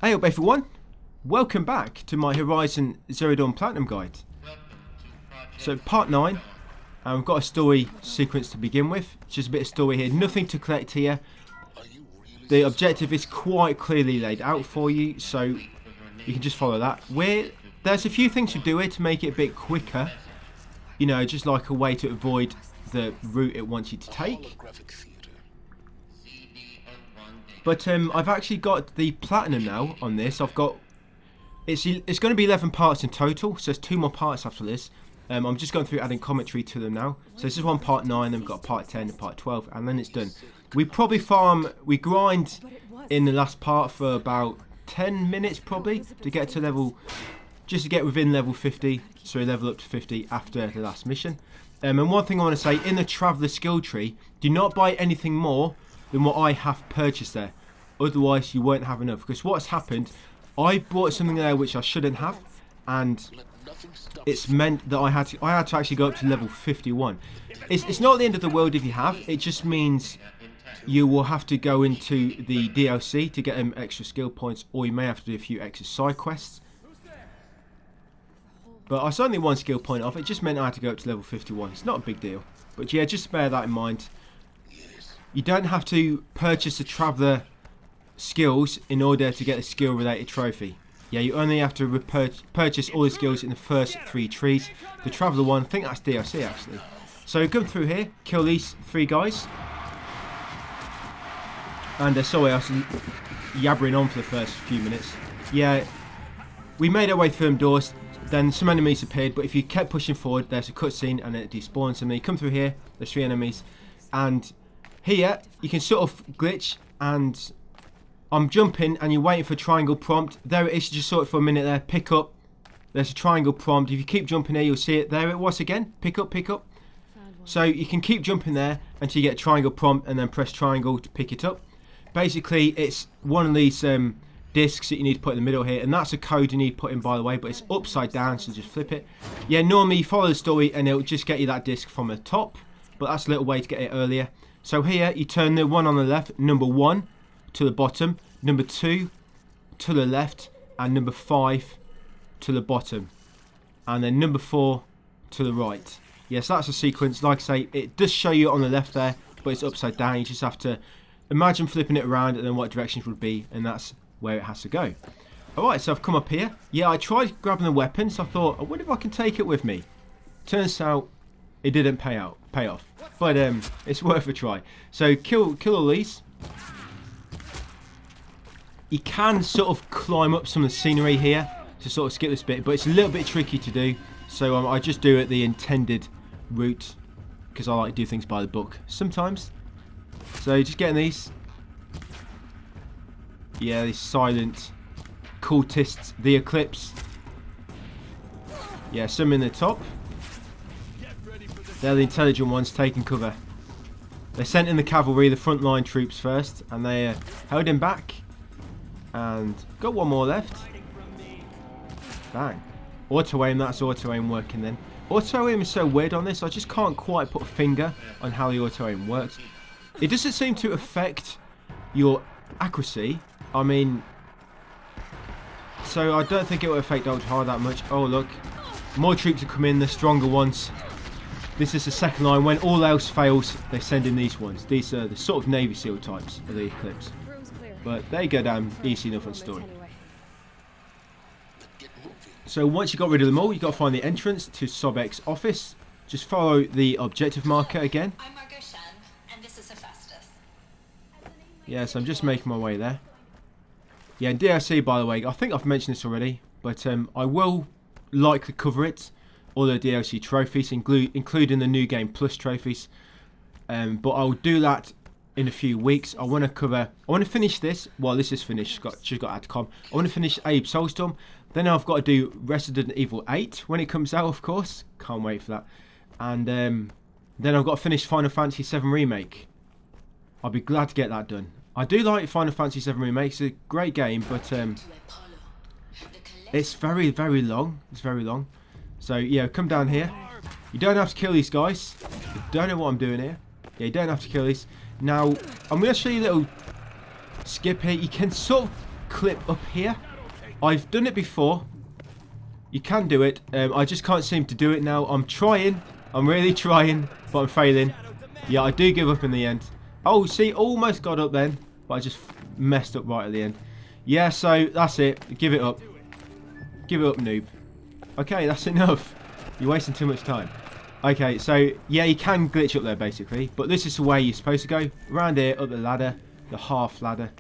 Hey up everyone, welcome back to my Horizon Zero Dawn Platinum guide. So part 9, and we've got a story sequence to begin with. Just a bit of story here, nothing to collect here. The objective is quite clearly laid out for you, so you can just follow that. There's a few things to do here to make it a bit quicker. You know, just like a way to avoid the route it wants you to take. But I've actually got the platinum now on this. I've got it's going to be 11 parts in total, so there's 2 more parts after this. I'm just going through adding commentary to them now. So this is one part 9, then we've got part 10 and part 12, and then it's done. We probably grind in the last part for about 10 minutes probably to get to level, just to get within level 50, so we level up to 50 after the last mission. And one thing I want to say, in the Traveller skill tree, do not buy anything more than what I have purchased there, otherwise you won't have enough. Because what's happened, I bought something there which I shouldn't have, and it's meant that I had to actually go up to level 51. It's not the end of the world if you have. It just means you will have to go into the DLC to get them extra skill points, or you may have to do a few extra side quests. But I was only 1 skill point off. It just meant I had to go up to level 51. It's not a big deal, but yeah, just bear that in mind. You don't have to purchase the Traveller skills in order to get a skill related trophy. Yeah, you only have to purchase all the skills in the first 3 trees. The Traveller one, I think that's DLC actually. So come through here, kill these 3 guys. And sorry, I was yabbering on for the first few minutes. Yeah, we made our way through them doors, then some enemies appeared, but if you kept pushing forward, there's a cutscene and it despawns. And then you come through here, there's 3 enemies, and here you can sort of glitch, and I'm jumping and you're waiting for a triangle prompt. There it is, you just saw it for a minute there. Pick up. There's a triangle prompt. If you keep jumping here, you'll see it. There it was again. Pick up, pick up. So you can keep jumping there until you get a triangle prompt and then press triangle to pick it up. Basically, it's one of these discs that you need to put in the middle here, and that's a code you need to put in, by the way, but it's upside down, so just flip it. Yeah, normally you follow the story and it'll just get you that disc from the top, but that's a little way to get it earlier. So here you turn the one on the left, number 1 to the bottom, number 2 to the left, and number 5 to the bottom, and then number 4 to the right. Yes, that's a sequence. Like I say, it does show you on the left there, but it's upside down. You just have to imagine flipping it around and then what directions would be, and that's where it has to go. Alright, so I've come up here. Yeah, I tried grabbing the weapon, so I thought, I wonder if I can take it with me. Turns out it didn't pay off, but it's worth a try. So kill all these. You can sort of climb up some of the scenery here to sort of skip this bit, but it's a little bit tricky to do, so I just do it the intended route, because I like to do things by the book sometimes. So just getting these. Yeah, these silent cultists, the Eclipse. Yeah, some in the top. They're the intelligent ones taking cover. They sent in the cavalry, the frontline troops first, and they held him back. And got 1 more left. Bang. Auto aim, that's auto aim working then. Auto aim is so weird on this, I just can't quite put a finger on how the auto aim works. It doesn't seem to affect your accuracy. I mean, so I don't think it will affect ultra hard that much. Oh look, more troops are coming, the stronger ones. This is the second line. When all else fails, they send in these ones. These are the sort of Navy SEAL types of the Eclipse. But they go down easy enough on story. So once you got rid of them all, you've got to find the entrance to Sobek's office. Just follow the objective marker again. Yeah, so I'm just making my way there. Yeah, DLC, by the way, I think I've mentioned this already, but I will likely cover it. All the DLC trophies, including the New Game Plus trophies. But I'll do that in a few weeks. I want to finish this. Well, this is finished. Just got to add com. I want to finish Abe Soulstorm. Then I've got to do Resident Evil 8 when it comes out, of course. Can't wait for that. And then I've got to finish Final Fantasy 7 Remake. I'll be glad to get that done. I do like Final Fantasy 7 Remake. It's a great game, but it's very, very long. It's very long. So, yeah, come down here. You don't have to kill these guys. You don't know what I'm doing here. Yeah, you don't have to kill these. Now, I'm going to show you a little skip here. You can sort of clip up here. I've done it before. You can do it. I just can't seem to do it now. I'm trying. I'm really trying, but I'm failing. Yeah, I do give up in the end. Oh, see, almost got up then, but I just messed up right at the end. Yeah, so that's it. Give it up. Give it up, noob. Okay, that's enough. You're wasting too much time. Okay, so yeah, you can glitch up there basically, but this is the way you're supposed to go. Around here, up the ladder, the half ladder.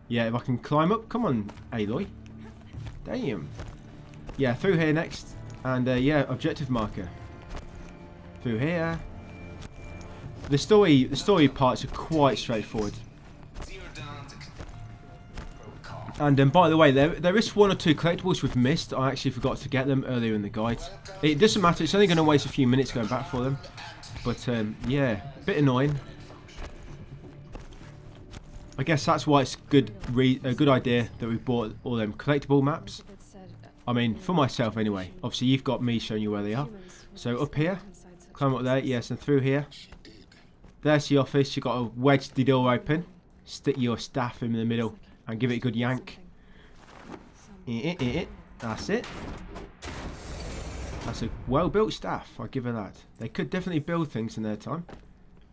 Yeah, if I can climb up, come on, Aloy. Damn. Yeah, through here next, and yeah, objective marker. Through here. The story parts are quite straightforward. And by the way, there is 1 or 2 collectibles we've missed. I actually forgot to get them earlier in the guide. It doesn't matter, it's only going to waste a few minutes going back for them. But yeah, a bit annoying. I guess that's why it's a good idea that we bought all them collectible maps. I mean, for myself anyway. Obviously, you've got me showing you where they are. So up here, climb up there, yes, and through here. There's the office. You've got to wedge the door open, stick your staff in the middle, and give it a good yank. That's it. That's a well-built staff, I'll give her that. They could definitely build things in their time.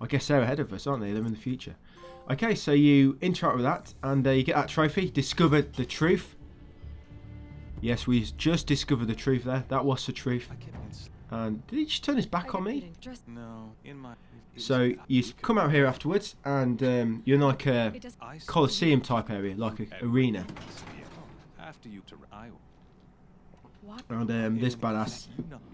I guess they're ahead of us, aren't they? They're in the future. Okay, so you interact with that, and you get that trophy. Discovered the truth. Yes, we just discovered the truth there. That was the truth. And did he just turn his back on me? No, So you come out here afterwards, and you're in like a Colosseum type area, like an arena. And this badass,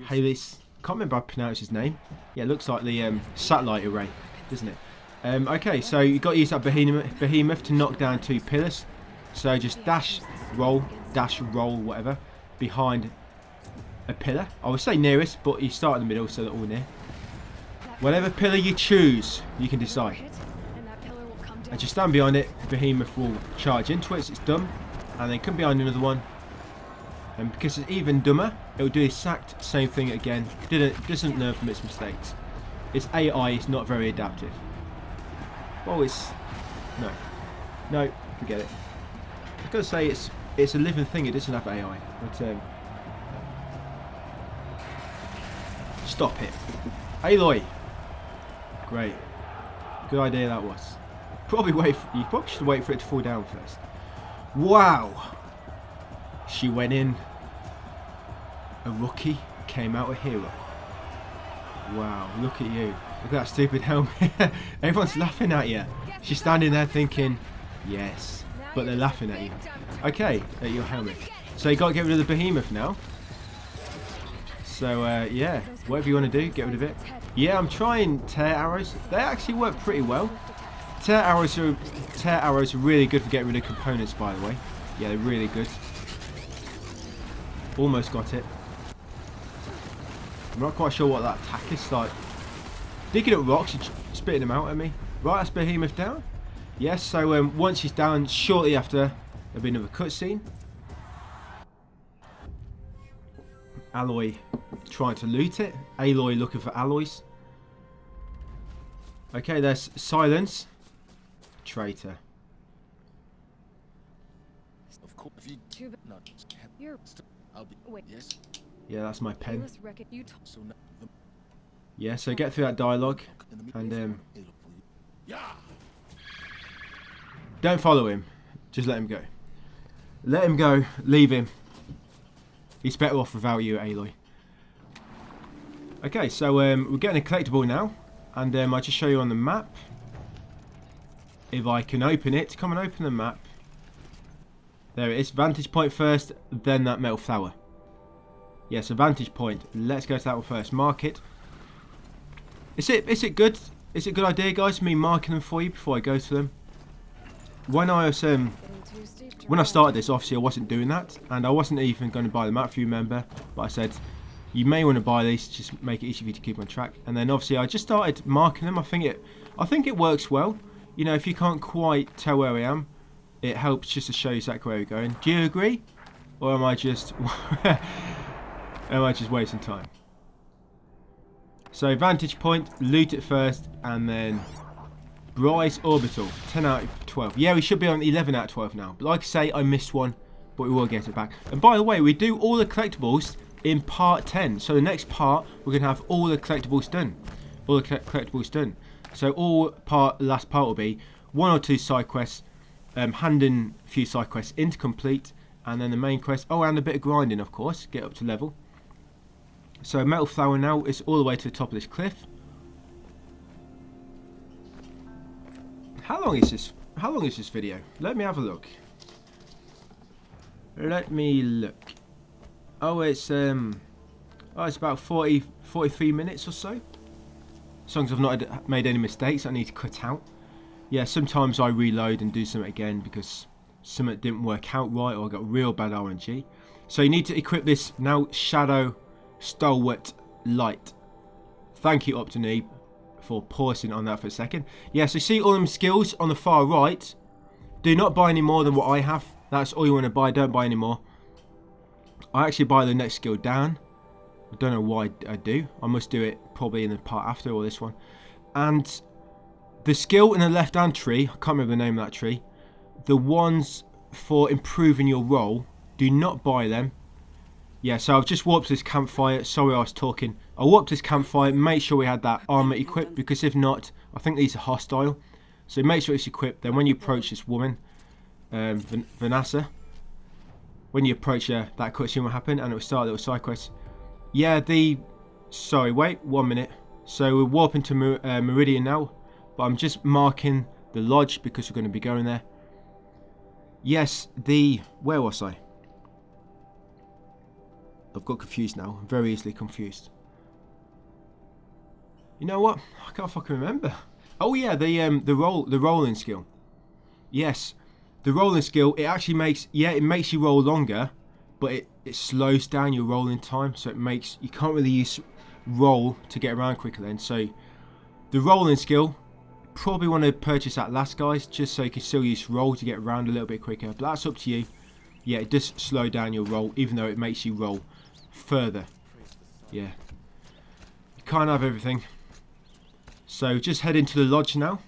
Halis, can't remember how to pronounce his name. Yeah, it looks like the satellite array, doesn't it? Okay, so you've got to use that behemoth to knock down 2 pillars. So just dash, roll, whatever, behind a pillar. I would say nearest, but you start in the middle so they're all near. Whatever pillar you choose, you can decide. And just stand behind it, Behemoth will charge into it, so it's dumb. And then come behind another one. And because it's even dumber, it will do the exact same thing again. Doesn't learn from its mistakes. Its AI is not very adaptive. Well, it's... No, forget it. I was going to say it's a living thing, it doesn't have AI. But, stop it. Aloy! Great. Good idea that was. You probably should wait for it to fall down first. Wow! She went in. A rookie came out a hero. Wow, look at you. Look at that stupid helmet. Everyone's laughing at you. She's standing there thinking, yes. But they're laughing at you. Okay, at your helmet. So you got to get rid of the behemoth now. So yeah, whatever you want to do, get rid of it. Yeah, I'm trying tear arrows. They actually work pretty well. Tear arrows are really good for getting rid of components, by the way. Yeah, they're really good. Almost got it. I'm not quite sure what that attack is like. Digging up rocks and spitting them out at me. Right, that's Behemoth down. Yes, so once he's down, shortly after, there'll be another cutscene. Aloy trying to loot it. Aloy looking for alloys. Okay, there's silence. Traitor. Of course, yeah, that's my pen. Yeah, so get through that dialogue and don't follow him. Just let him go. Let him go. Leave him. He's better off without you, Aloy. Okay, so we're getting a collectible now, and I'll just show you on the map. If I can open it, come and open the map. There it is. Vantage point first, then that metal flower. Yes, a vantage point. Let's go to that one first. Mark it. Is it good? Is it a good idea, guys? Me marking them for you before I go to them. When I started this, obviously I wasn't doing that, and I wasn't even going to buy the map, if you remember. But I said you may want to buy these, just make it easy for you to keep on track. And then obviously I just started marking them. I think it works well. You know, if you can't quite tell where I am, it helps just to show you exactly where you're going. Do you agree, or am I just wasting time? So vantage point, loot it first, and then Bryce Orbital, 10 out of 12. Yeah, we should be on 11 out of 12 now. But like I say, I missed one, but we will get it back. And by the way, we do all the collectibles in part 10. So the next part, we're going to have all the collectibles done. All the collectibles done. So last part will be 1 or 2 side quests, handing a few side quests in to complete, and then the main quest. Oh, and a bit of grinding, of course, get up to level. So Metal Flower now is all the way to the top of this cliff. How long is this? How long is this video? Let me have a look. Let me look. Oh, it's about 43 minutes or so. As long as I've not made any mistakes I need to cut out. Yeah, sometimes I reload and do something again because something didn't work out right or I got real bad RNG. So you need to equip this now, Shadow Stalwart Light. Thank you, Optony, for pausing on that for a second. Yeah, so see all them skills on the far right. Do not buy any more than what I have. That's all you want to buy. Don't buy any more. I actually buy the next skill down. I don't know why I do. I must do it probably in the part after or this one. And the skill in the left hand tree, I can't remember the name of that tree. The ones for improving your roll, do not buy them. Yeah, so I've just warped this campfire. Sorry I was talking. I warped this campfire, make sure we had that armor equipped, because if not, I think these are hostile. So make sure it's equipped. Then when you approach this woman, Vanessa, when you approach her, that cutscene will happen and it will start a little side quest. Yeah, sorry, wait 1 minute. So we're warping to Meridian now, but I'm just marking the lodge because we're going to be going there. Yes, where was I? I've got confused now. I'm very easily confused. You know what? I can't fucking remember. Oh yeah, the rolling skill. Yes, the rolling skill. It actually makes it makes you roll longer, but it slows down your rolling time. So it makes you can't really use roll to get around quicker then. So the rolling skill, probably want to purchase that last, guys, just so you can still use roll to get around a little bit quicker. But that's up to you. Yeah, it does slow down your roll, even though it makes you roll further. Yeah, you can't have everything. So just head into the lodge now.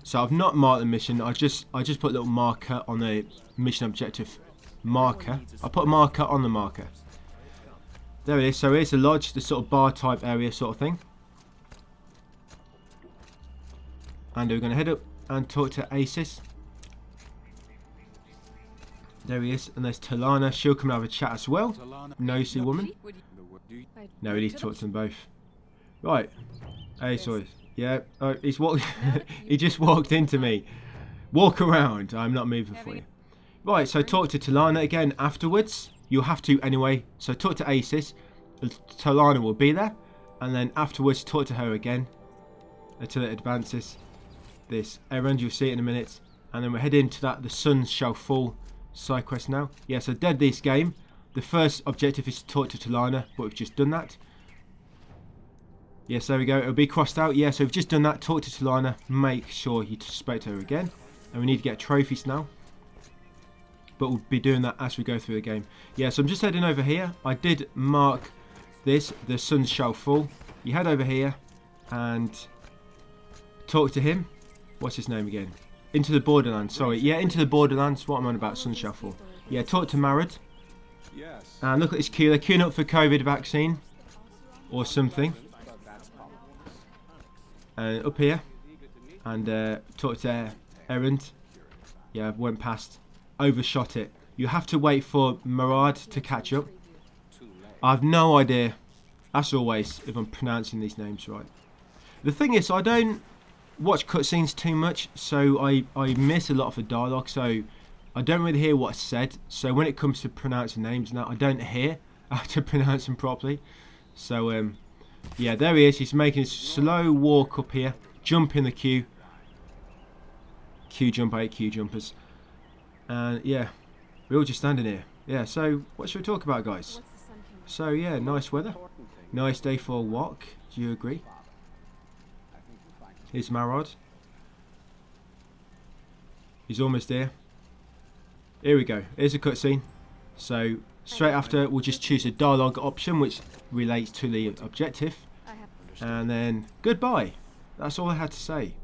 So I've not marked the mission. I just put a little marker on the mission objective marker. I put a marker on the marker. There it is. So here's the lodge, the sort of bar type area sort of thing. And we're going to head up and talk to Aces. There he is, and there's Tallneck. She'll come and have a chat as well. Nosy woman. No, we need to talk to them both. Right. Hey, sorry. Yeah. Oh, he's walked. He just walked into me. Walk around. I'm not moving for you. Right. So talk to Tallneck again afterwards. You'll have to anyway. So talk to Aces. Tallneck will be there, and then afterwards talk to her again until it advances. This errand, you'll see it in a minute, and then we're heading to that. The sun shall fall. Side quest now. Yeah, so dead this game. The first objective is to talk to Tallneck, but we've just done that. Yes, there we go. It'll be crossed out. Yeah, so we've just done that. Talk to Tallneck. Make sure you spoke to her again. And we need to get trophies now. But we'll be doing that as we go through the game. Yeah, so I'm just heading over here. I did mark this. The sun shall fall. You head over here and talk to him. What's his name again? Into the Borderlands, sorry. Yeah, into the Borderlands. What am I on about? Sun shall fall. Yeah, talk to Marad. Yes. And look at this queue. They're queuing up for COVID vaccine. Or something. Up here. And talk to errand. Yeah, I went past. Overshot it. You have to wait for Marad to catch up. I have no idea, as always, if I'm pronouncing these names right. The thing is, I don't watch cutscenes too much, so I miss a lot of the dialogue, so I don't really hear what's said. So when it comes to pronouncing names now, I don't hear how to pronounce them properly. So yeah, there he is. He's making a slow walk up here, jump in the queue. Queue jump, 8 queue jumpers. And yeah, we're all just standing here. Yeah, so what should we talk about, guys? So yeah, nice weather, nice day for a walk. Do you agree? Here's Marad. He's almost there. Here we go. Here's a cutscene. So straight after, we'll just choose a dialogue option which relates to the objective, and then goodbye. That's all I had to say.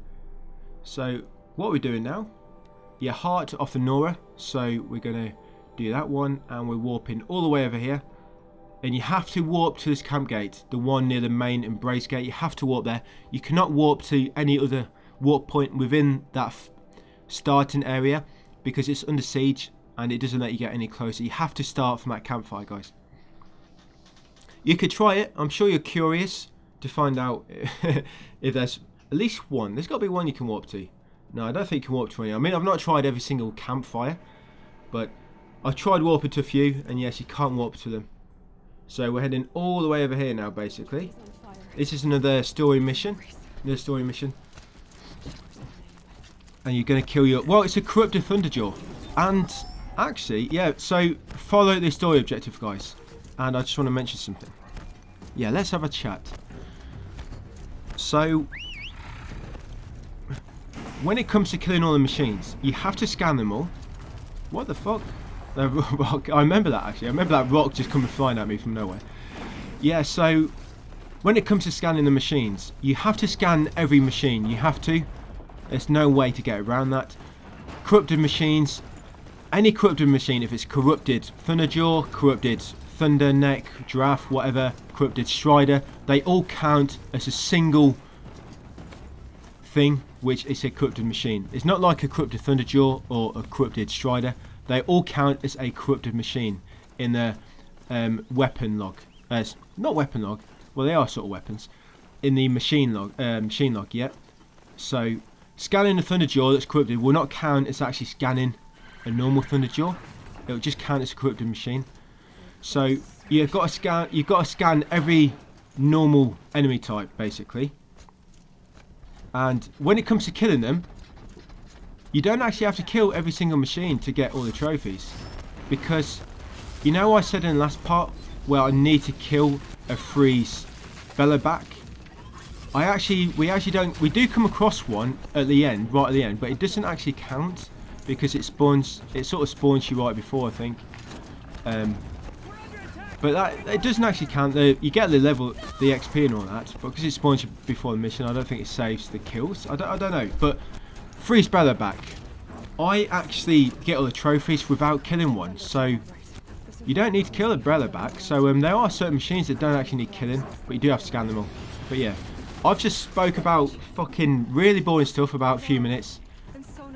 So what we're doing now, yeah, heart off the Nora. So we're going to do that one, and we're warping all the way over here. And you have to warp to this camp gate, the one near the main embrace gate. You have to warp there. You cannot warp to any other warp point within that starting area because it's under siege and it doesn't let you get any closer. You have to start from that campfire, guys. You could try it. I'm sure you're curious to find out if there's at least one. There's got to be one you can warp to. No, I don't think you can warp to any. I mean, I've not tried every single campfire, but I've tried warping to a few, and yes, you can't warp to them. So we're heading all the way over here now, basically. This is another story mission. Another story mission. And you're going to kill your... Well, it's a corrupted Thunderjaw. And actually, yeah, so follow the story objective, guys. And I just want to mention something. Yeah, let's have a chat. So, when it comes to killing all the machines, you have to scan them all. What the fuck? Rock. I remember that actually. I remember that rock just coming flying at me from nowhere. Yeah, so when it comes to scanning the machines, you have to scan every machine. You have to. There's no way to get around that. Corrupted machines, any corrupted machine, if it's corrupted Thunderjaw, corrupted Thunderneck, Giraffe, whatever, corrupted Strider, they all count as a single thing, which is a corrupted machine. It's not like a corrupted Thunderjaw or a corrupted Strider. They all count as a corrupted machine in the weapon log. Not weapon log. Well, they are sort of weapons. In the machine log, yeah. So scanning a Thunderjaw that's corrupted will not count as actually scanning a normal Thunderjaw. It will just count as a corrupted machine. So you've got to scan every normal enemy type basically. And when it comes to killing them, you don't actually have to kill every single machine to get all the trophies, because you know I said in the last part where I need to kill a freeze Bellowback. We do come across one at the end, right at the end, but it doesn't actually count because it sort of spawns you right before, I think. But it doesn't actually count. You get the level, the XP and all that, but because it spawns you before the mission, I don't think it saves the kills. I don't know, but freeze Bellowback, I actually get all the trophies without killing one, so you don't need to kill a Bellowback. So there are certain machines that don't actually need killing, but you do have to scan them all. But yeah, I've just spoke about fucking really boring stuff about a few minutes,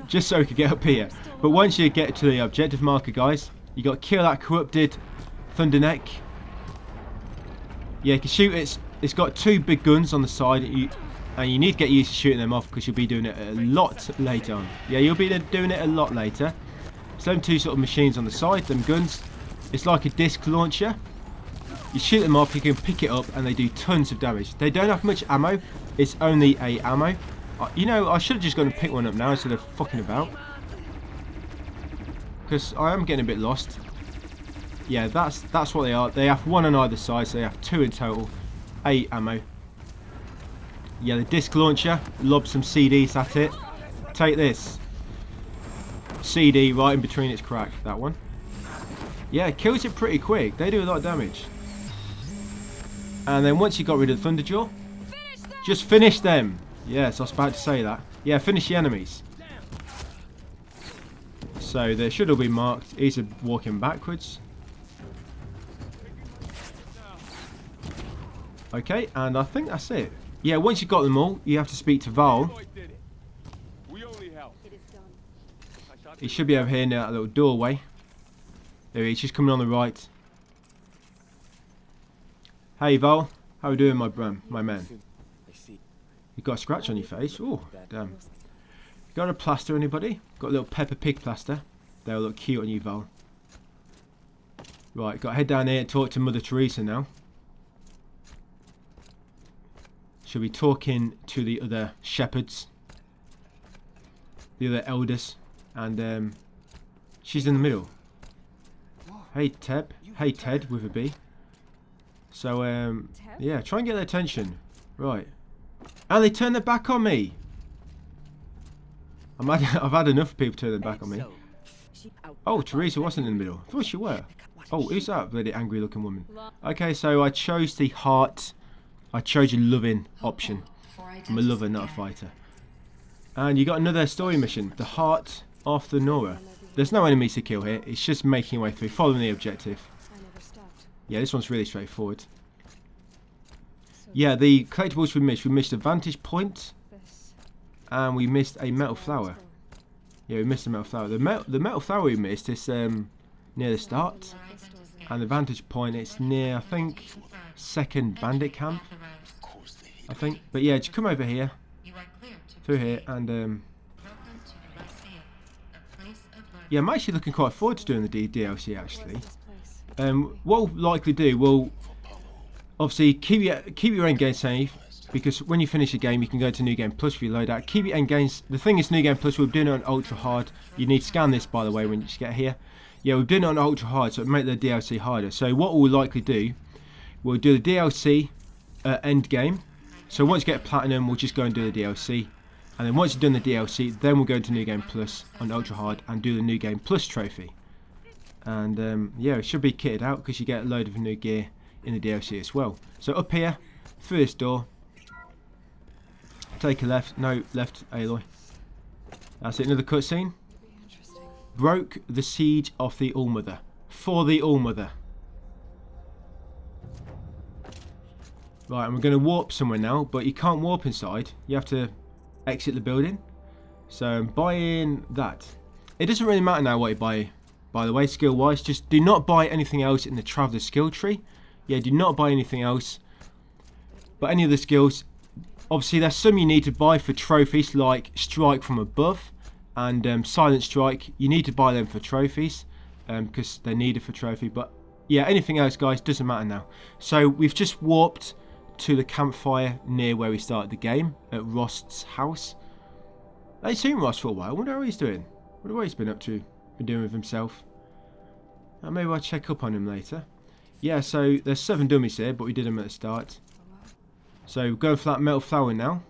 just so we could get up here. But once you get to the objective marker, guys, you got to kill that corrupted Thunderneck. Yeah, you can shoot it. It's got two big guns on the side, and you need to get used to shooting them off because you'll be doing it a lot later on. Yeah, you'll be doing it a lot later. So them two sort of machines on the side, them guns, it's like a disc launcher. You shoot them off, you can pick it up, and they do tons of damage. They don't have much ammo. It's only a ammo. You know, I should have just gone and picked one up now instead of fucking about, because I am getting a bit lost. Yeah, that's what they are. They have one on either side, so they have two in total. 8 ammo. Yeah, the disc launcher, lob some CDs at it. Take this. CD right in between its crack, that one. Yeah, it kills it pretty quick. They do a lot of damage. And then once you got rid of the Thunderjaw, just finish them. Yes, I was about to say that. Yeah, finish the enemies. So they should all be marked. He's walking backwards. Okay, and I think that's it. Yeah, once you've got them all, you have to speak to Val. He should be over here near that little doorway. There he is, just coming on the right. Hey Val, how are you doing, my man? You got a scratch on your face? Oh, damn. Got a plaster, anybody? Got a little Peppa Pig plaster. They'll look cute on you, Val. Right, got to head down here and talk to Mother Teresa now. She'll be talking to the other shepherds, the other elders, and she's in the middle. Hey Ted, with a B. So yeah, try and get their attention. Right, and they turn their back on me. I've had enough people turn their back on me. Oh, Teresa wasn't in the middle. I thought she were. Oh, who's that bloody angry looking woman? Okay, so I chose the heart. I chose a loving option. I'm a lover, not a fighter. And you got another story mission, the Heart of the Nora. There's no enemies to kill here, it's just making your way through, following the objective. Yeah, this one's really straightforward. Yeah, the collectibles we missed a vantage point, and we missed a metal flower. Yeah, we missed a metal flower. The metal flower we missed is near the start, and the vantage point it's near, I think, second bandit camp, I think. But yeah, just come over here, through here, and yeah, I'm actually looking quite forward to doing the DLC actually. What we'll likely do, we'll obviously keep your end game safe, because when you finish a game you can go to New Game Plus for your loadout. Keep your end games. The thing is, New Game Plus, we're doing it on ultra hard. You need to scan this, by the way, when you just get here. Yeah, we're doing it on ultra hard, so it'll make the DLC harder. So what we'll likely do, we'll do the DLC end game. So once you get platinum, we'll just go and do the DLC, and then once you've done the DLC, then we'll go into New Game Plus on ultra hard and do the New Game Plus trophy. And yeah, it should be kitted out because you get a load of new gear in the DLC as well. So up here, through this door, take a left, no, left, Aloy. That's it, another cutscene. Broke the siege of the Allmother. For the Allmother. Right, and we're going to warp somewhere now, but you can't warp inside. You have to exit the building. So I'm buying that. It doesn't really matter now what you buy, by the way, skill wise. Just do not buy anything else in the Traveller skill tree. Yeah, do not buy anything else. But any of the skills, obviously there's some you need to buy for trophies, like Strike from Above and Silent Strike. You need to buy them for trophies because they're needed for trophy. But yeah, anything else, guys, doesn't matter now. So we've just warped to the campfire near where we started the game at Rost's house. I ain't seen Rost for a while. I wonder how he's doing. I wonder what he's been up to, been doing with himself. Maybe I'll check up on him later. Yeah, so there's 7 dummies here, but we did them at the start. So we're going for that metal flower now.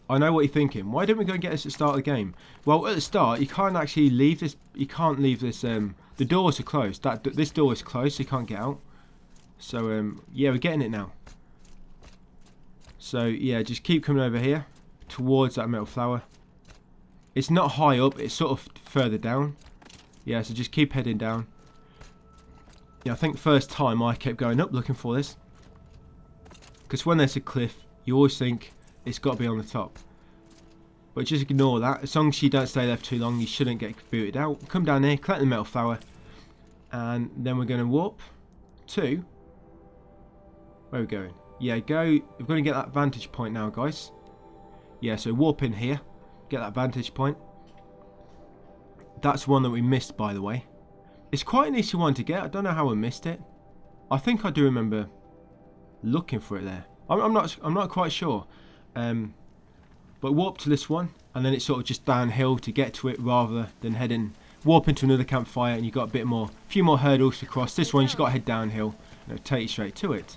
I know what you're thinking. Why didn't we go and get this at the start of the game? Well, at the start, you can't actually leave this. You can't leave this. The doors are closed. This door is closed, so you can't get out. So yeah, we're getting it now. So yeah, just keep coming over here towards that metal flower. It's not high up. It's sort of further down. Yeah, so just keep heading down. Yeah, I think first time I kept going up looking for this. Because when there's a cliff, you always think it's got to be on the top. But just ignore that. As long as you don't stay there for too long, you shouldn't get booted out. Come down here, collect the metal flower. And then we're going to warp to... Where are we going? Yeah, we're going to get that vantage point now, guys. Yeah, so warp in here. Get that vantage point. That's one that we missed, by the way. It's quite an easy one to get. I don't know how I missed it. I think I do remember looking for it there. I'm not quite sure. But warp to this one, and then it's sort of just downhill to get to it rather than warp into another campfire, and you've got a few more hurdles to cross. This one you just got to head downhill and it'll take you straight to it.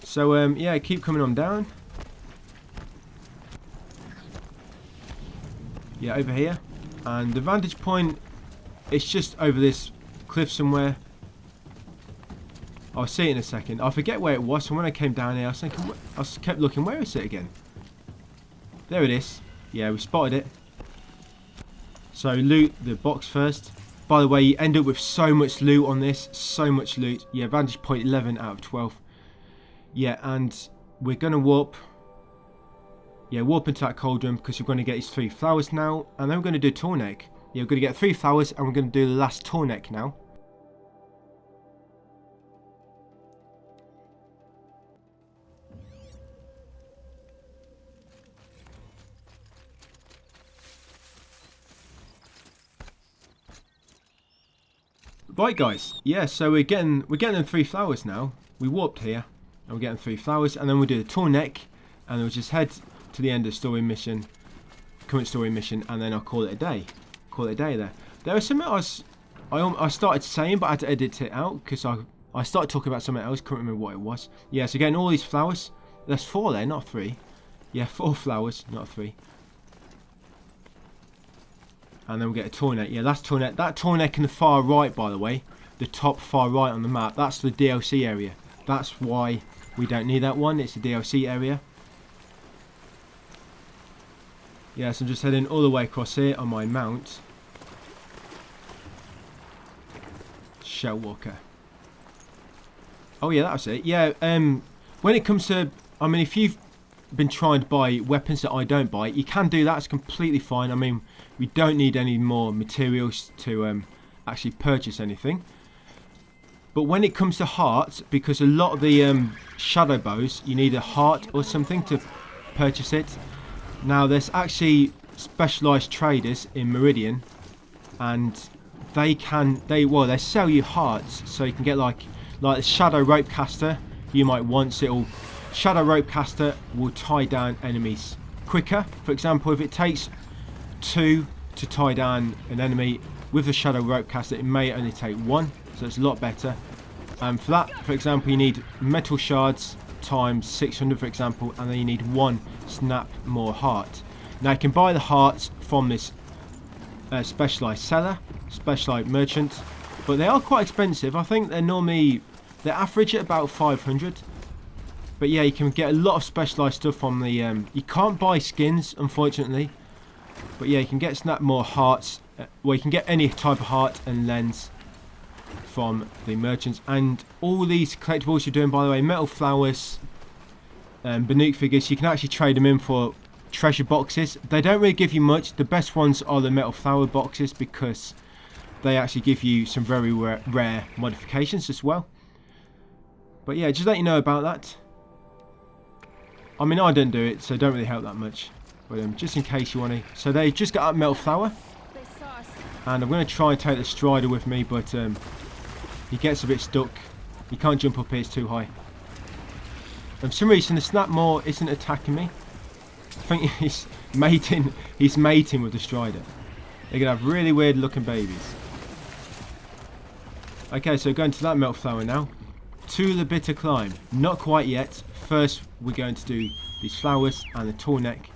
So yeah, keep coming on down. Yeah, over here, and the vantage point, it's just over this cliff somewhere. I'll see it in a second. I forget where it was, so when I came down here I was thinking, I kept looking, where is it again? There it is. Yeah, we spotted it. So loot the box first. By the way, you end up with so much loot on this, so much loot. Yeah, vantage point 11 out of 12. Yeah, and we're going to warp. Yeah, warp into that cauldron because we're going to get these 3 flowers now, and then we're going to do Tallneck. Yeah, we're going to get 3 flowers, and we're going to do the last Tallneck now. Right, guys. Yeah, so we're getting them 3 flowers now. We warped here, and we're getting 3 flowers, and then we'll do the Tallneck, and we'll just head to the end of the story mission, current story mission, and then I'll call it a day. Call it a day there. There was something I started saying, but I had to edit it out because I started talking about something else. Couldn't remember what it was. Yeah, so getting all these flowers. There's 4 there, not 3. Yeah, 4 flowers, not 3. And then we'll get a Tallneck. Yeah, that's Tallneck. That Tallneck in the far right, by the way, the top far right on the map, that's the DLC area. That's why We don't need that one, it's a DLC area. Yes, I'm just heading all the way across here on my mount. Shellwalker. Oh yeah, that's it. Yeah, when it comes to, I mean, if you've been trying to buy weapons that I don't buy, you can do that, it's completely fine. I mean, we don't need any more materials to actually purchase anything. But when it comes to hearts, because a lot of the shadow bows, you need a heart or something to purchase it. Now, there's actually specialised traders in Meridian, and they sell you hearts, so you can get like a shadow rope caster. You might want shadow rope caster will tie down enemies quicker. For example, if it takes 2 to tie down an enemy with the shadow rope caster, it may only take 1, so it's a lot better. And for that, for example, you need metal shards times 600, for example, and then you need 1 snap more heart. Now you can buy the hearts from this specialised seller, specialised merchant, but they are quite expensive. I think they're average at about 500. But yeah, you can get a lot of specialised stuff from the you can't buy skins, unfortunately, but yeah, you can get snap more hearts. Well, you can get any type of heart and lens from the merchants. And all these collectibles you're doing, by the way, metal flowers, Banuk figures, you can actually trade them in for treasure boxes. They don't really give you much. The best ones are the metal flower boxes, because they actually give you some very rare modifications as well. But yeah, just let you know about that. I mean, I don't do it, so it don't really help that much. But just in case you want to. So they just got up metal flower. And I'm going to try and take the strider with me, but he gets a bit stuck. He can't jump up here, it's too high. And for some reason, the Snapmaw isn't attacking me. I think he's mating with the strider. They're going to have really weird looking babies. Okay, so going to that metal flower now. To the bitter climb. Not quite yet. First, we're going to do these flowers and the Tallneck.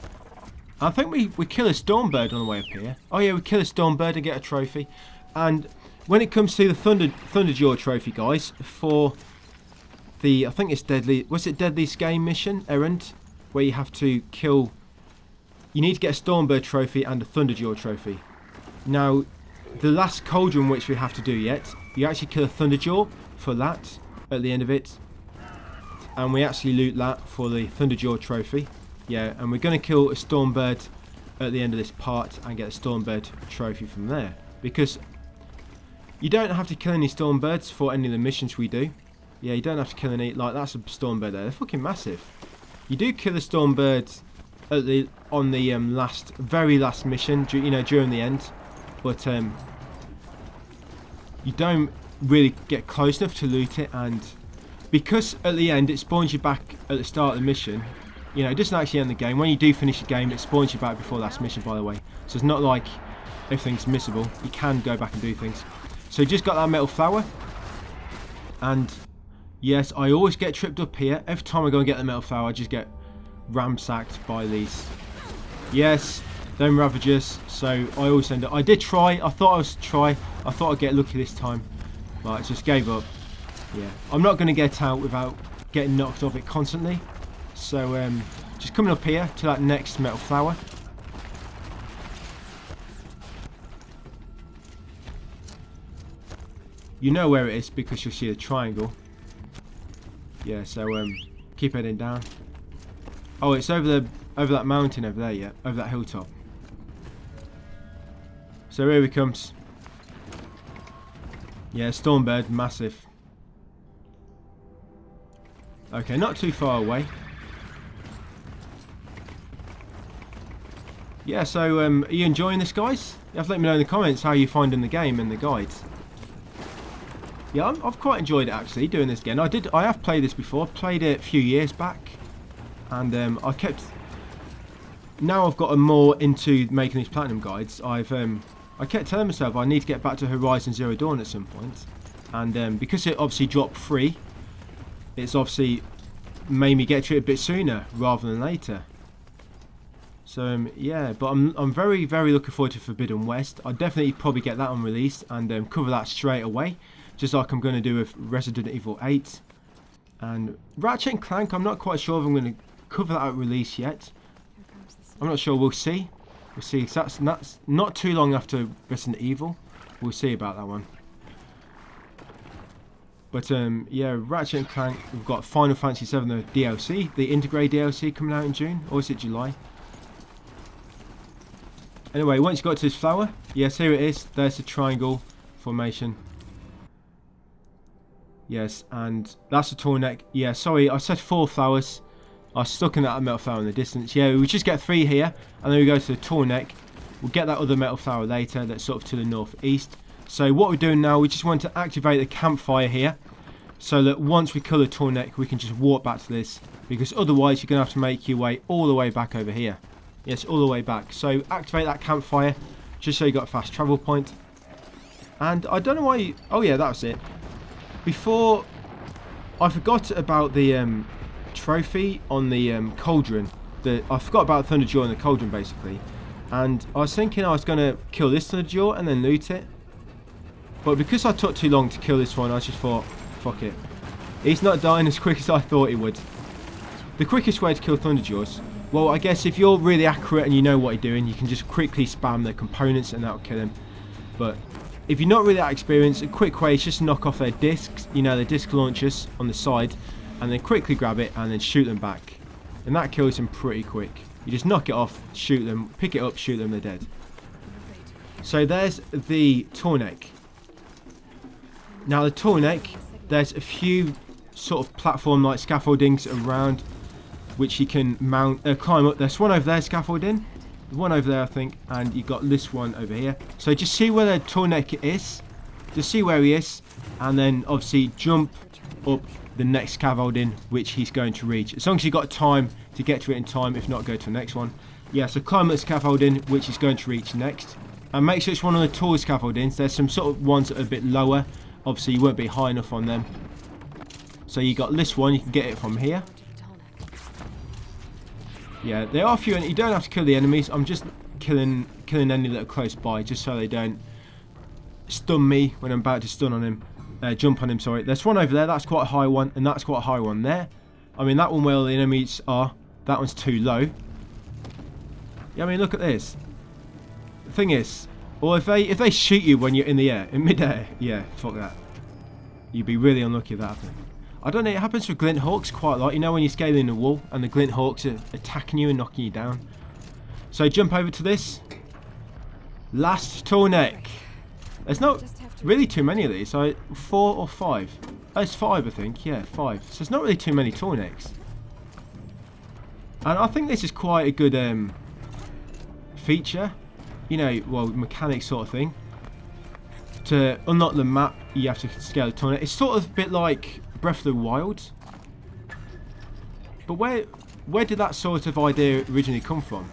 I think we kill a Stormbird on the way up here. Oh yeah, we kill a Stormbird and get a trophy. And when it comes to the Thunderjaw trophy, guys, for the, I think it's Deadly, was it Deadly's game mission, errand, where you have to kill, you need to get a Stormbird trophy and a Thunderjaw trophy. Now, the last cauldron which we have to do yet, you actually kill a Thunderjaw for that at the end of it. And we actually loot that for the Thunderjaw trophy. Yeah, and we're going to kill a Stormbird at the end of this part and get a Stormbird trophy from there. Because you don't have to kill any Stormbirds for any of the missions we do. Yeah, you don't have to kill any, like that's a Stormbird there. They're fucking massive. You do kill a Stormbird at the very last mission, you know, during the end. But you don't really get close enough to loot it, and because at the end it spawns you back at the start of the mission. You know, it doesn't actually end the game. When you do finish the game, it spawns you back before last mission, by the way. So it's not like everything's missable. You can go back and do things. So you just got that metal flower. And yes, I always get tripped up here. Every time I go and get the metal flower, I just get ramsacked by these. Yes, them Ravagers. So I always end up. I did try. I thought I'd get lucky this time. But I just gave up. Yeah. I'm not going to get out without getting knocked off it constantly. So just coming up here to that next metal flower. You know where it is because you'll see a triangle. Yeah, so keep heading down. Oh, it's over that mountain over there, yeah, over that hilltop. So here he comes. Yeah, Stormbird, massive. Okay, not too far away. Yeah, so are you enjoying this, guys? You have to let me know in the comments how you're finding the game and the guides. Yeah, I've quite enjoyed it actually, doing this again. I have played this before. I played it a few years back, and now I've gotten more into making these platinum guides. I kept telling myself I need to get back to Horizon Zero Dawn at some point, and because it obviously dropped free, it's obviously made me get to it a bit sooner rather than later. So yeah, but I'm very, very looking forward to Forbidden West. I'll definitely probably get that on release and cover that straight away, just like I'm going to do with Resident Evil 8. And Ratchet and Clank, I'm not quite sure if I'm going to cover that at release yet. I'm not sure, we'll see. We'll see, that's not too long after Resident Evil. We'll see about that one. But yeah, Ratchet and Clank, we've got Final Fantasy VII, the DLC, the Integrate DLC coming out in June, or is it July? Anyway, once you got to this flower, yes, here it is. There's the triangle formation. Yes, and that's the Tallneck. Yeah, sorry, I said 4 flowers. I was stuck in that metal flower in the distance. Yeah, we just get 3 here, and then we go to the Tallneck. We'll get that other metal flower later, that's sort of to the northeast. So what we're doing now, we just want to activate the campfire here, so that once we kill the Tallneck, we can just walk back to this, because otherwise you're going to have to make your way all the way back over here. Yes, all the way back. So activate that campfire, just so you got a fast travel point. And I don't know why you... Oh yeah, that was it. Before, I forgot about the trophy on the cauldron. I forgot about Thunderjaw and the cauldron, basically. And I was thinking I was going to kill this Thunderjaw and then loot it. But because I took too long to kill this one, I just thought, fuck it. He's not dying as quick as I thought he would. The quickest way to kill Thunderjaws... Well, I guess if you're really accurate and you know what you're doing, you can just quickly spam the components and that'll kill him. But if you're not really that experienced, a quick way is just knock off their discs, you know, their disc launchers on the side, and then quickly grab it and then shoot them back. And that kills them pretty quick. You just knock it off, shoot them, pick it up, shoot them, they're dead. So there's the Tallneck. Now the Tallneck, there's a few sort of platform-like scaffoldings around, which you can mount, climb up. There's one over there, scaffolding, one over there I think, and you got this one over here. So just see where the Tallneck is, just see where he is, and then obviously jump up the next scaffolding which he's going to reach. As long as you've got time to get to it in time, if not, go to the next one. Yeah, so climb up the scaffolding which he's going to reach next, and make sure it's one of the tall scaffoldings. There's some sort of ones that are a bit lower, obviously you won't be high enough on them. So you got this one, you can get it from here. Yeah, there are a few, and you don't have to kill the enemies. I'm just killing any that are close by, just so they don't stun me when I'm about to stun on him. Jump on him, sorry. There's one over there, that's quite a high one, and that's quite a high one there. I mean, that one where all the enemies are, that one's too low. Yeah, I mean, look at this. The thing is, well, if they shoot you when you're in the air, in mid-air, yeah, fuck that. You'd be really unlucky if that happened. I don't know, it happens with glint hawks quite a lot. You know when you're scaling the wall and the glint hawks are attacking you and knocking you down. So jump over to this. Last Tallneck. There's not really too many of these. So 4 or 5. There's 5 I think. Yeah, 5. So there's not really too many Tallnecks. And I think this is quite a good feature. You know, well, mechanic sort of thing. To unlock the map, you have to scale the Tallneck. It's sort of a bit like Breath of the Wild, but where did that sort of idea originally come from?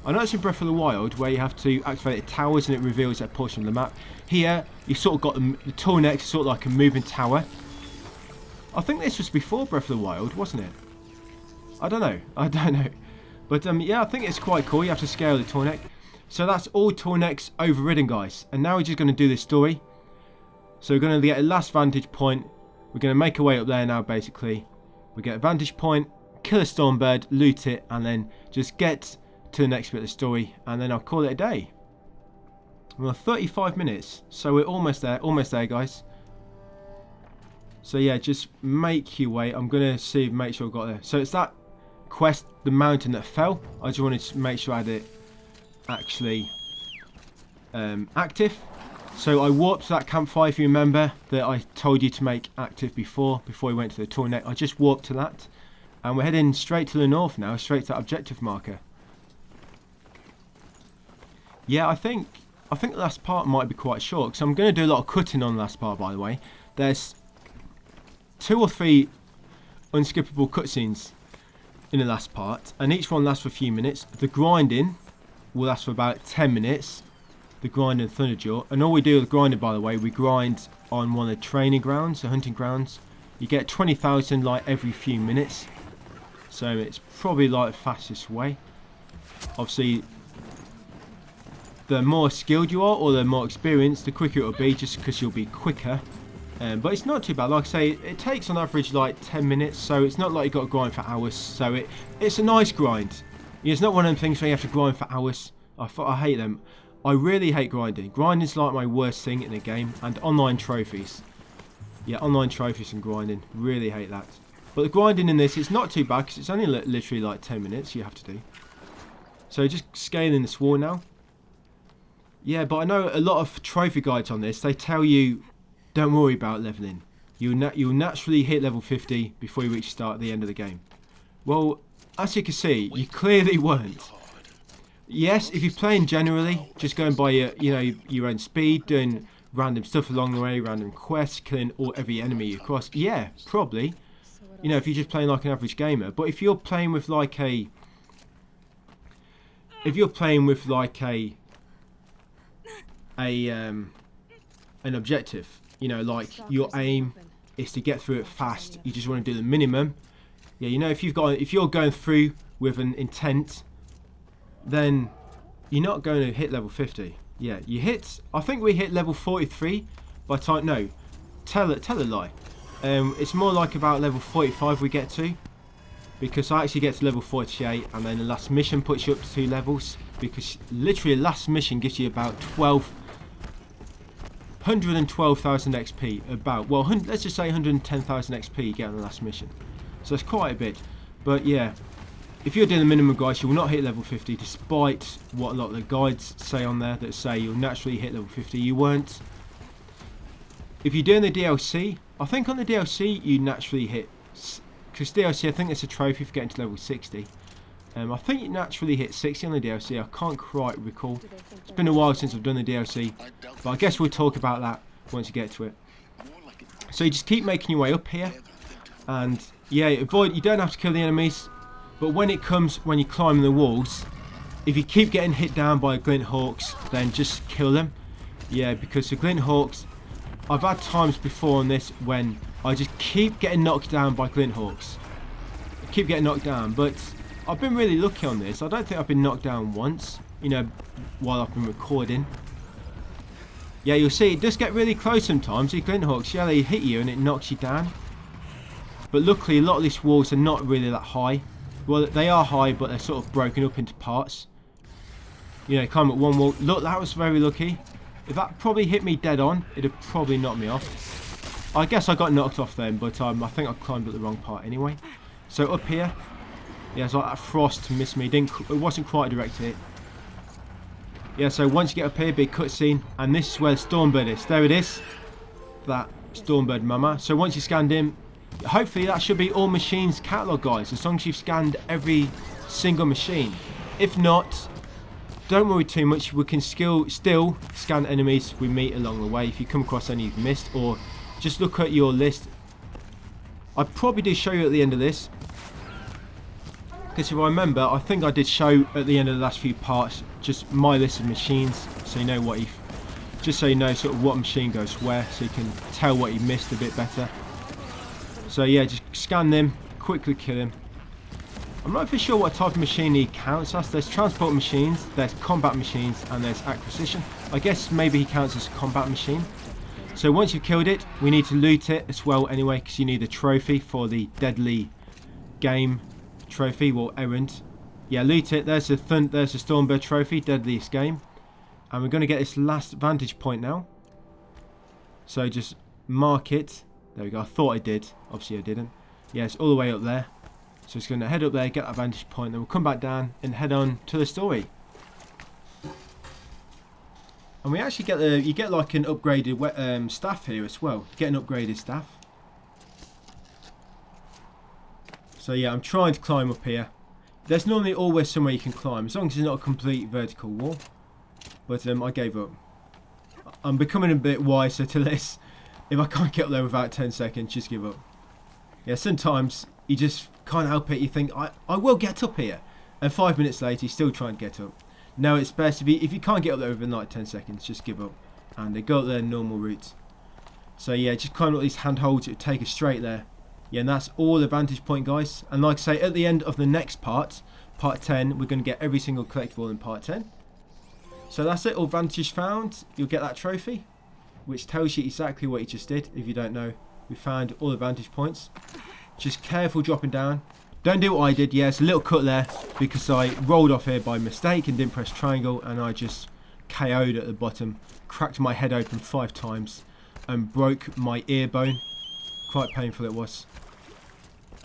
I know it's in Breath of the Wild where you have to activate the towers and it reveals that portion of the map. Here you've sort of got the Tallneck, sort of like a moving tower. I think this was before Breath of the Wild, wasn't it? I don't know, but yeah, I think it's quite cool. You have to scale the Tallneck. So that's all Tallnecks overridden, guys, and now we're just going to do this story. So we're going to get a last vantage point. We're going to make our way up there now, basically. We get a vantage point, kill a Stormbird, loot it, and then just get to the next bit of the story, and then I'll call it a day. Well, 35 minutes, so we're almost there, guys. So yeah, just make your way. I'm going to make sure I got there. So it's that quest, the mountain that fell. I just wanted to make sure I had it actually active. So I warped to that campfire, if you remember, that I told you to make active before we went to the Tallneck. I just warped to that. And we're heading straight to the north now, straight to that objective marker. Yeah, I think the last part might be quite short, because I'm going to do a lot of cutting on the last part, by the way. There's 2 or 3 unskippable cutscenes in the last part, and each one lasts for a few minutes. The grinding will last for about 10 minutes. The grind and Thunderjaw, and all we do with grinding, by the way, we grind on one of the training grounds, the hunting grounds. You get 20,000 like every few minutes, so it's probably like the fastest way. Obviously, the more skilled you are or the more experienced, the quicker it'll be, just because you'll be quicker But it's not too bad. Like I say, it takes on average like 10 minutes, so it's not like you've got to grind for hours. So it's a nice grind. It's not one of them things where you have to grind for hours. I hate them. I really hate grinding. Grinding's like my worst thing in a game. And online trophies. Yeah, online trophies and grinding. Really hate that. But the grinding in this is not too bad because it's only literally like 10 minutes you have to do. So just scaling this wall now. Yeah, but I know a lot of trophy guides on this. They tell you, don't worry about leveling. You'll naturally hit level 50 before you reach the end of the game. Well, as you can see, you clearly won't. Yes, if you're playing generally, just going by your own speed, doing random stuff along the way, random quests, killing every enemy you cross. Yeah, probably. You know, if you're just playing like an average gamer. But if you're playing with like an objective, you know, like your aim is to get through it fast. You just want to do the minimum. Yeah, you know, if you're going through with an intent, then you're not going to hit level 50. Yeah, I think we hit level 43 by time. No, tell a lie. It's more like about level 45 we get to, because I actually get to level 48, and then the last mission puts you up to 2 levels, because literally the last mission gives you about 112,000 XP, let's just say 110,000 XP you get on the last mission. So it's quite a bit. But yeah, if you're doing the minimum guides, you will not hit level 50, despite what a lot of the guides say on there that say you'll naturally hit level 50. You won't. If you're doing the DLC, I think on the DLC you naturally hit, because DLC, I think it's a trophy for getting to level 60. I think you naturally hit 60 on the DLC. I can't quite recall. It's been a while since I've done the DLC, but I guess we'll talk about that once you get to it. So you just keep making your way up here, and yeah, you don't have to kill the enemies, but when you climb the walls, if you keep getting hit down by glint hawks, then just kill them. Yeah, because the glint hawks, I've had times before on this when I just keep getting knocked down by glint hawks. I keep getting knocked down, but I've been really lucky on this. I don't think I've been knocked down once, you know, while I've been recording. Yeah, you'll see it does get really close sometimes. The glint hawks, yeah, they hit you and it knocks you down. But luckily, a lot of these walls are not really that high. Well, they are high, but they're sort of broken up into parts. You know, climb up one wall. Look, that was very lucky. If that probably hit me dead on, it'd have probably knocked me off. I guess I got knocked off then, but I think I climbed up the wrong part anyway. So up here, yeah, it's like that frost missed me. It wasn't quite a direct hit. Yeah, so once you get up here, big cutscene, and this is where the Stormbird is. There it is, that Stormbird mama. So once you scanned him, hopefully that should be all machines catalog, guys, as long as you've scanned every single machine. If not, don't worry too much. We can still scan enemies we meet along the way if you come across any you've missed, or just look at your list. I probably did show you at the end of this, because if I remember, I think I did show at the end of the last few parts just my list of machines, so you know what just so you know sort of what machine goes where, so you can tell what you missed a bit better. So yeah, just scan them, quickly kill him. I'm not for sure what type of machine he counts as. There's transport machines, there's combat machines, and there's acquisition. I guess maybe he counts as a combat machine. So once you've killed it, we need to loot it as well anyway, because you need a trophy for the deadly game trophy, or errand. Yeah, loot it. There's the Stormbird trophy, deadliest game. And we're going to get this last vantage point now. So just mark it. There we go. I thought I did. Obviously I didn't. Yeah, it's all the way up there. So it's going to head up there, get that vantage point, then we'll come back down and head on to the story. And we actually get you get like an upgraded staff here as well. You get an upgraded staff. So yeah, I'm trying to climb up here. There's normally always somewhere you can climb, as long as it's not a complete vertical wall. But I gave up. I'm becoming a bit wiser to this. If I can't get up there without 10 seconds, just give up. Yeah, sometimes you just can't help it. You think, I will get up here. And 5 minutes later, you're still trying to get up. No, it's best if you can't get up there within like 10 seconds, just give up. And go up their normal route. So yeah, just climb up these handholds, it'll take us straight there. Yeah, and that's all the vantage point, guys. And like I say, at the end of the next part, part 10, we're going to get every single collectible in part 10. So that's it, all vantage found. You'll get that trophy. which tells you exactly what he just did. If you don't know, we found all the vantage points. Just careful dropping down. Don't do what I did. Yeah, it's a little cut there because I rolled off here by mistake and didn't press triangle, and I just KO'd at the bottom, cracked my head open 5 times and broke my ear bone. Quite painful it was.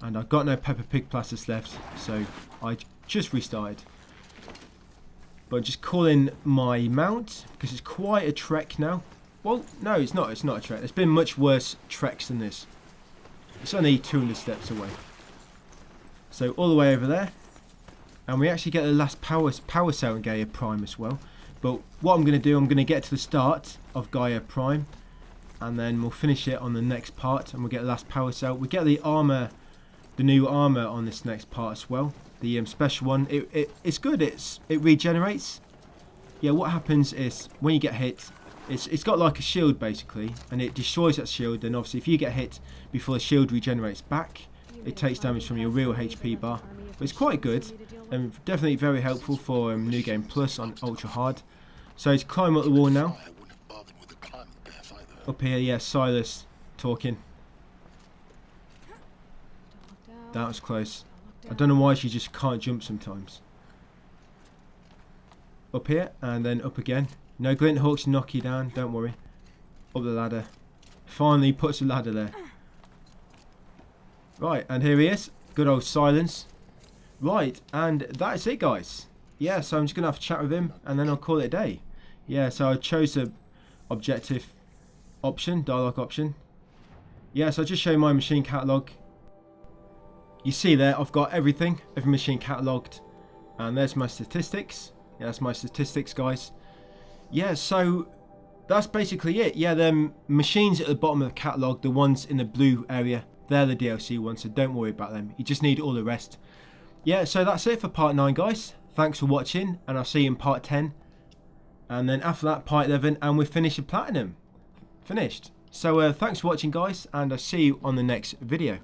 And I've got no Peppa Pig plasters left, so I just restarted. But just calling my mount because it's quite a trek now. Well, no, it's not a trek. There's been much worse treks than this. It's only 200 steps away. So all the way over there. And we actually get the last power cell in Gaia Prime as well. But what I'm going to do, I'm going to get to the start of Gaia Prime. And then we'll finish it on the next part. And we'll get the last power cell. We get the armor, the new armor on this next part as well. The special one. It's good. It regenerates. Yeah, what happens is when you get hit, it's got like a shield basically. And it destroys that shield. And obviously if you get hit before the shield regenerates back, it takes damage from your real HP bar. But it's quite good and definitely very helpful for New Game Plus on Ultra Hard. So let's climb up the wall now. Up here, yeah, Silas talking. That was close. I don't know why she just can't jump sometimes. Up here and then up again. No glint hawks knock you down, don't worry. Up the ladder. Finally puts a ladder there. Right, and here he is. Good old Silence. Right, and that's it, guys. Yeah, so I'm just going to have a chat with him, and then I'll call it a day. Yeah, so I chose the objective option, dialogue option. Yeah, so I'll just show you my machine catalogue. You see there, I've got every machine catalogued. And there's my statistics. Yeah, that's my statistics, guys. Yeah, so that's basically it. Yeah, the machines at the bottom of the catalogue, the ones in the blue area, they're the DLC ones, so don't worry about them. You just need all the rest. Yeah, so that's it for part 9, guys. Thanks for watching, and I'll see you in part 10. And then after that, part 11, and we're finished with Platinum. Finished. So thanks for watching, guys, and I'll see you on the next video.